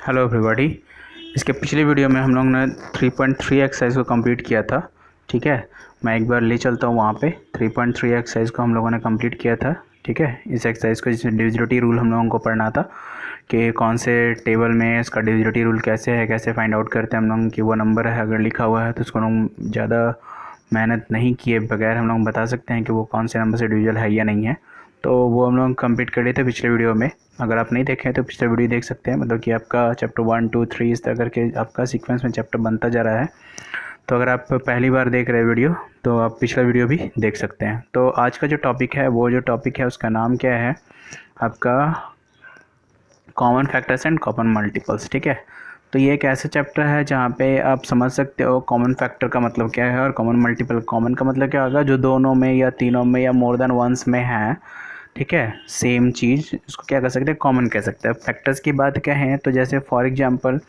Hello everybody. इसके पिछले video में हम लोग ने 3.3 एक्सरसाइज को कंप्लीट किया था। ठीक है, मैं एक बार ले चलता हूँ वहाँ पे। 3.3 एक्सरसाइज को हम लोगों ने कंप्लीट किया था। ठीक है, इस एक्सरसाइज को जिसमें डिविजिबिलिटी रूल हम लोगों को पढ़ना था कि कौन से टेबल में इसका डिविजिबिलिटी रूल कैसे है, कैसे फाइंड आउट करते हैं हम लोग कि वो नंबर है अगर लिखा हुआ है तो उसको हम ज़्यादा मेहनत नहीं किए बगैर हम लोग बता सकते हैं कि वो कौन से नंबर से डिविजिबल है या नहीं है। तो वो हम लोग कंप्लीट कर लिए थे पिछले वीडियो में। अगर आप नहीं देखें तो पिछले वीडियो देख सकते हैं, मतलब कि आपका चैप्टर 1 2 3 इस तरह करके आपका सीक्वेंस में चैप्टर बनता जा रहा है। तो अगर आप पहली बार देख रहे हैं वीडियो तो आप पिछला वीडियो भी देख सकते हैं। तो आज का जो टॉपिक है वो जो टॉपिक है उसका नाम क्या है आपका, common factors and common multiples. ठीक है, तो ये एक ऐसा चैप्टर है जहाँ पे आप समझ सकते हो कॉमन फैक्टर का मतलब क्या है और कॉमन मल्टीपल। कॉमन का मतलब क्या होगा, जो दोनों में या तीनों में या मोर देन वंस में है। ठीक है, सेम चीज़ उसको क्या कर सकते हैं, कॉमन कह सकते हैं। फैक्टर्स की बात क्या है तो जैसे फॉर एग्जांपल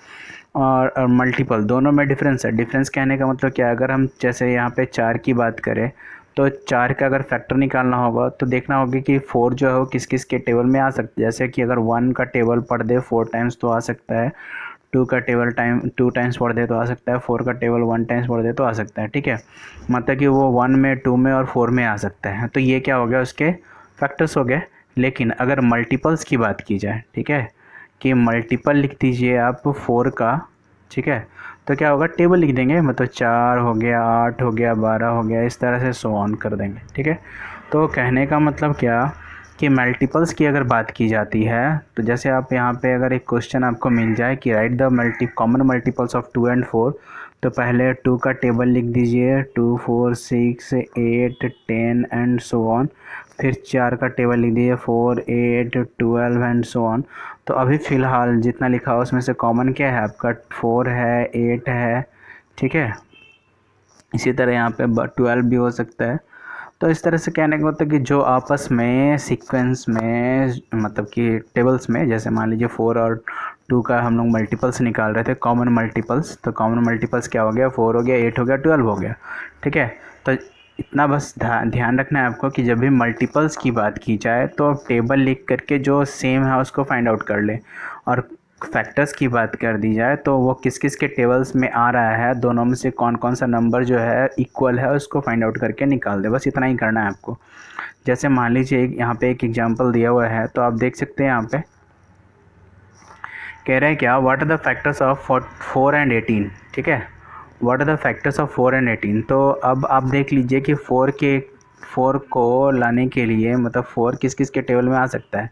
और मल्टीपल दोनों में डिफरेंस है। डिफरेंस कहने का मतलब क्या है, अगर हम जैसे यहाँ पे 4 की बात करें तो 4 का अगर फैक्टर निकालना होगा तो देखना होगा कि 4 जो है वो किस किस के टेबल में आ सकता है। जैसे कि अगर 1 का टेबल पढ़ दे 4 टाइम्स तो आ सकता है, 2 का टेबल 2 टाइम्स पढ़ दे तो आ सकता है, 4 का टेबल 1 टाइम्स पढ़ दे तो आ सकता है। ठीक है, मतलब कि वो 1 में 2 में और 4 में आ सकता है। तो ये क्या हो गया, उसके फैक्टर्स हो गए। लेकिन अगर मल्टीपल्स की बात की जाए, ठीक है, कि मल्टीपल लिख दीजिए आप 4 का, ठीक है, तो क्या होगा, टेबल लिख देंगे, मतलब 4 हो गया, 8 हो गया, 12 हो गया, इस तरह से सो ऑन कर देंगे। ठीक है, तो कहने का मतलब क्या कि मल्टीपल्स की अगर बात की जाती है तो जैसे आप यहाँ पे अगर एक क्वेश्चन आपको मिल जाए कि right the common multiples of 2 and 4, तो पहले 2 का टेबल लिख दीजिए, 2 4 6 8 10 एंड सो ऑन। फिर 4 का टेबल लिख दीजिए, 4 8 12 एंड सो ऑन। तो अभी फ़िलहाल जितना लिखा हो उसमें से कॉमन क्या है आपका, 4 है, 8 है। ठीक है, इसी तरह यहाँ पे 12 भी हो सकता है। तो इस तरह से कहने का मतलब कि जो आपस में सीक्वेंस में मतलब कि टेबल्स में, जैसे मान लीजिए 4 और 2 का हम लोग मल्टीपल्स निकाल रहे थे, कॉमन मल्टीपल्स, तो कॉमन मल्टीपल्स क्या हो गया, 4 हो गया, 8 हो गया, 12 हो गया। ठीक है, तो इतना बस ध्यान रखना है आपको कि जब भी मल्टीपल्स की बात की जाए तो टेबल लिख करके जो सेम है उसको फाइंड आउट कर ले, और फैक्टर्स की बात कर दी जाए तो वो किस किस के टेबल्स में आ रहा है, दोनों में से कौन कौन सा नंबर जो है इक्वल है उसको फाइंड आउट करके निकाल दे। बस इतना ही करना है आपको। जैसे मान लीजिए यहाँ पे एक एग्जांपल दिया हुआ है, तो आप देख सकते हैं यहाँ पे कह रहे हैं क्या, what are the factors of 4 and 18। ठीक है, what are the factors of 4 and 18। तो अब आप देख लीजिए कि 4 को लाने के लिए मतलब 4 किस किस के टेबल में आ सकता है।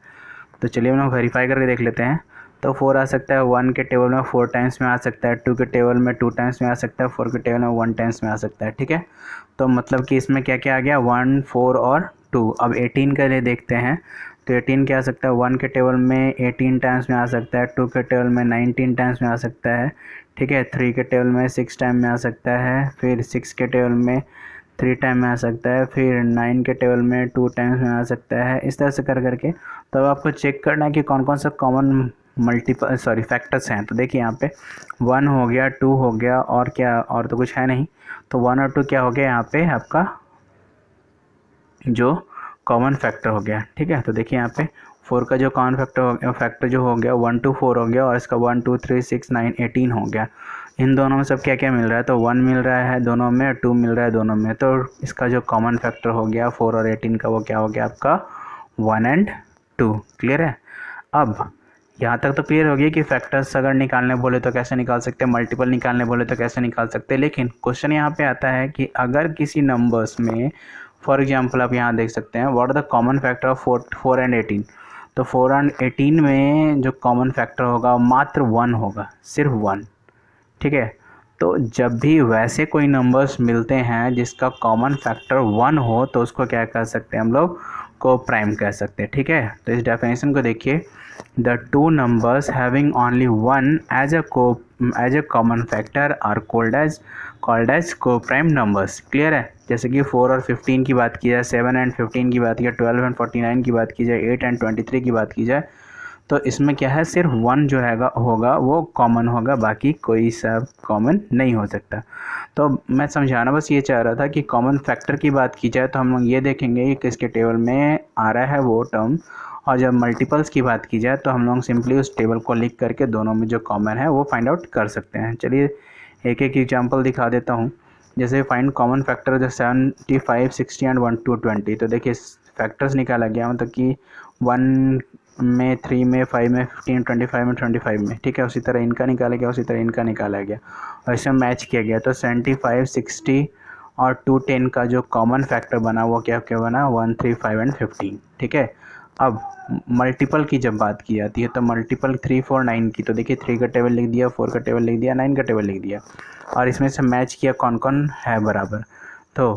तो चलिए हम लोग वेरीफाई करके देख लेते हैं। तो 4 आ सकता है 1 के टेबल में, 4 टाइम्स में आ सकता है, 2 के टेबल में 2 टाइम्स में आ सकता है, 4 के टेबल में 1 टाइम्स में आ सकता है। ठीक है, तो मतलब कि इसमें क्या क्या आ गया, 1 4 और 2। अब 18 के लिए देखते हैं, तो 18 क्या आ सकता है, 1 के टेबल में 18 टाइम्स में आ सकता है, 2 के टेबल में 19 टाइम्स में आ सकता है। ठीक है, 3 के टेबल में 6 टाइम में आ सकता है, फिर 6 के टेबल में 3 टाइम में आ सकता है, फिर 9 के टेबल में 2 टाइम्स में आ सकता है। इस तरह से कर करके तब आपको चेक करना है कि कौन कौन सा कॉमन फैक्टर्स हैं। तो देखिए यहाँ पे 1 हो गया, 2 हो गया, और क्या, और तो कुछ है नहीं। तो 1 और 2 क्या हो गया यहाँ पे आपका जो कॉमन फैक्टर हो गया। ठीक है, तो देखिए यहाँ पे 4 का जो कॉमन फैक्टर जो हो गया 1 2 4 हो गया, और इसका 1 2 3 6 9 18 हो गया। इन दोनों में सब क्या क्या मिल रहा है, तो 1 मिल रहा है दोनों में, 2 मिल रहा है दोनों में। तो इसका जो कॉमन फैक्टर हो गया 4 और 18 का वो क्या हो गया आपका, 1 एंड 2। क्लियर है। अब यहाँ तक तो क्लियर हो गया कि फैक्टर्स अगर निकालने बोले तो कैसे निकाल सकते हैं, मल्टीपल निकालने बोले तो कैसे निकाल सकते हैं। लेकिन क्वेश्चन यहाँ पे आता है कि अगर किसी नंबर्स में, फॉर एग्जांपल आप यहाँ देख सकते हैं, what are the common factor of 4 and 18। तो 4 एंड 18 में जो कॉमन फैक्टर होगा मात्र 1 होगा, सिर्फ 1। ठीक है, तो जब भी वैसे कोई नंबर्स मिलते हैं जिसका कॉमन फैक्टर 1 हो तो उसको क्या कह सकते हैं हम लोग, को प्राइम कह सकते हैं। ठीक है, तो इस डेफिनेशन को देखिए, the two numbers having only 1 as a common factor are called as coprime numbers. Clear है। जैसे कि 4 और 15 की बात की जाए, 7 एंड 15 की बात की जाए, 12 एंड 49 की बात की जाए, 8 एंड 23 की बात की जाए, तो इसमें क्या है, सिर्फ 1 जो है होगा वो कॉमन होगा, बाकी कोई सा कॉमन नहीं हो सकता। तो मैं समझाना बस ये चाह रहा था कि कॉमन फैक्टर की बात की जाए तो हम लोग ये देखेंगे कि किसके टेबल में आ रहा है वो टर्म, और जब मल्टीपल्स की बात की जाए तो हम लोग सिंपली उस टेबल को लिख करके दोनों में जो कॉमन है वो फाइंड आउट कर सकते हैं। चलिए एक एक एग्जांपल दिखा देता हूँ। जैसे फाइंड कॉमन फैक्टर जो 75, 60 एंड 1 to 20। तो देखिए फैक्टर्स निकाला गया, मतलब कि 1 में, 3 में, 5 में, 15, 25 में, 25 में, ठीक है। उसी तरह इनका निकाला गया, उसी तरह इनका निकाला गया और इसमें मैच किया गया। तो 75, 60 और 210 का जो कॉमन फैक्टर बना वो क्या क्या बना, 1, 3, 5 एंड 15, ठीक है। अब मल्टीपल की जब बात की जाती है तो मल्टीपल 3, 4, 9 की, तो देखिए 3 का टेबल लिख दिया, 4 का टेबल लिख दिया, 9 का टेबल लिख दिया और इसमें से मैच किया कौन कौन है बराबर। तो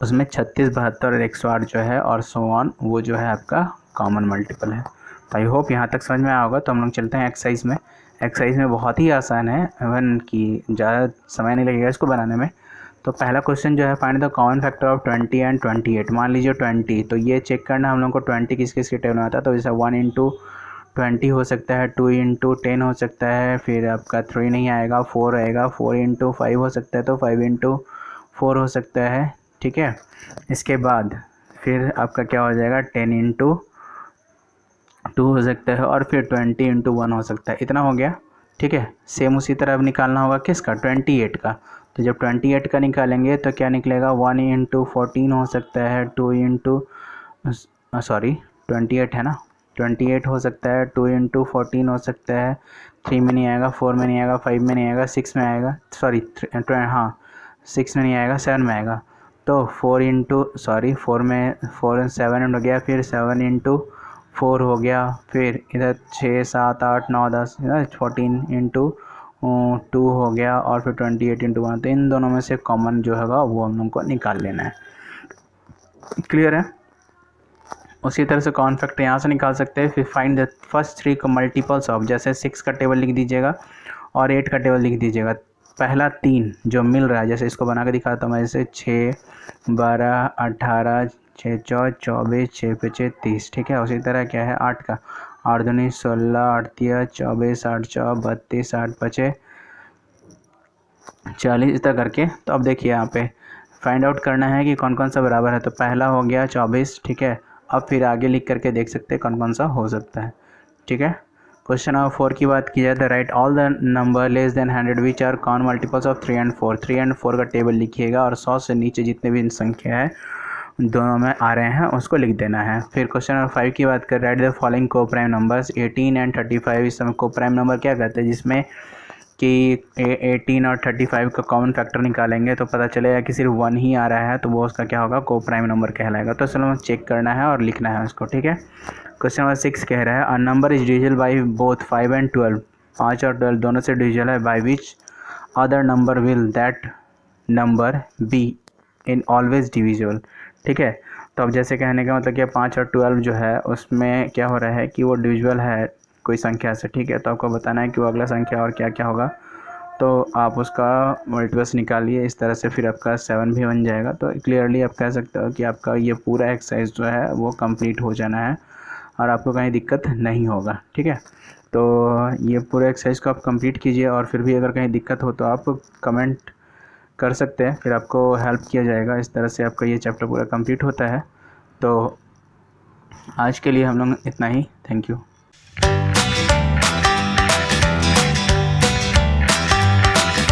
उसमें 36, 72 और 108 जो है और सो ऑन वो जो है आपका कॉमन मल्टीपल है। तो आई होप यहाँ तक समझ में आया होगा। तो हम लोग चलते हैं एक्सरसाइज में। एक्सरसाइज में बहुत ही आसान है, इवन कि ज़्यादा समय नहीं लगेगा इसको बनाने में। तो पहला क्वेश्चन जो है find the common factor of 20 and 28। मान लीजिए 20, तो ये चेक करना हम लोग को 20 किस किस के टेबल में आता है। तो जैसे 1 into 20 हो सकता है, 2 into 10 हो सकता है, फिर आपका 3 नहीं आएगा, 4 आएगा, 4 into 5 हो सकता है, तो 5 into 4 हो सकता है, ठीक है। इसके बाद फिर आपका क्या हो जाएगा, 10 into 2 हो सकता है और फिर 20 into 1 हो सकता है। इतना हो गया, ठीक है। सेम उसी तरह अब निकालना होगा किसका, 28 का। तो जब 28 का निकालेंगे तो क्या निकलेगा, 1 into 14 हो सकता है, 2 into 28 है ना, 28 हो सकता है, 2 into 14 हो सकता है, 3 में नहीं आएगा, 4 में नहीं आएगा, 5 में नहीं आएगा, 6 में आएगा, हाँ 6 में नहीं आएगा, 7 में आएगा। तो 4 into 4 में 4 7 हो गया, फिर 7 into 4 हो गया, फिर इधर 6, 7, 8, 9, 10, 14 into 2 हो गया और फिर 28 into 1। तो इन दोनों में से कॉमन जो होगा वो हम लोग को निकाल लेना है। क्लियर है। उसी तरह से कॉमन फैक्टर यहाँ से निकाल सकते हैं। फिर फाइंड द फर्स्ट 3 का मल्टीपल्स ऑफ, जैसे 6 का टेबल लिख दीजिएगा और 8 का टेबल लिख दीजिएगा। पहला 3 जो मिल रहा है, जैसे इसको बना के दिखाता हूँ मैं, जैसे 6, 12, 18, 6 4 24, 6 5 30, ठीक है। उसी तरह क्या है 8 का, 8 दूनी 16, 8 3 24, 8 4 32, 8 5 40, इस तरह करके। तो अब देखिए यहाँ पे फाइंड आउट करना है कि कौन कौन सा बराबर है। तो पहला हो गया 24, ठीक है। अब फिर आगे लिख करके देख सकते हैं कौन कौन सा हो सकता है, ठीक है। क्वेश्चन नंबर 4 की बात की जाए तो write all the number less than 100 which are common multiples of 3 and 4। 3 and 4 का टेबल लिखिएगा और 100 से नीचे जितने भी संख्या है दोनों में आ रहे हैं उसको लिख देना है। फिर क्वेश्चन नंबर 5 की बात कर राइट द फॉलोइंग को प्राइम नंबर्स 18 and 35। इस समय को प्राइम नंबर क्या कहते हैं, जिसमें कि 18 और 35 का कॉमन फैक्टर निकालेंगे तो पता चलेगा कि सिर्फ 1 ही आ रहा है, तो वो उसका क्या होगा, को प्राइम नंबर कहलाएगा। तो चलो चेक करना है और लिखना है उसको, ठीक है। क्वेश्चन नंबर 6 कह रहा है a number is divisible by both 5 and 12। 5 और 12 दोनों से डिविजिबल है, by which other number will that number be in always divisible, ठीक है। तो अब जैसे कहने का मतलब कि 5 और 12 जो है उसमें क्या हो रहा है कि वो डिविजिबल है कोई संख्या से, ठीक है। तो आपको बताना है कि वो अगला संख्या और क्या क्या होगा। तो आप उसका मल्टीपल्स निकालिए इस तरह से, फिर आपका 7 भी बन जाएगा। तो क्लियरली आप कह सकते हो कि आपका ये पूरा एक्सरसाइज जो है वो कंप्लीट हो जाना है और आपको कहीं दिक्कत नहीं होगा, ठीक है। तो ये पूरे एक्सरसाइज को आप कंप्लीट कीजिए और फिर भी अगर कहीं दिक्कत हो तो आप कमेंट कर सकते हैं, फिर आपको हेल्प किया जाएगा। इस तरह से आपका ये चैप्टर पूरा कंप्लीट होता है। तो आज के लिए हम लोग इतना ही, थैंक यू।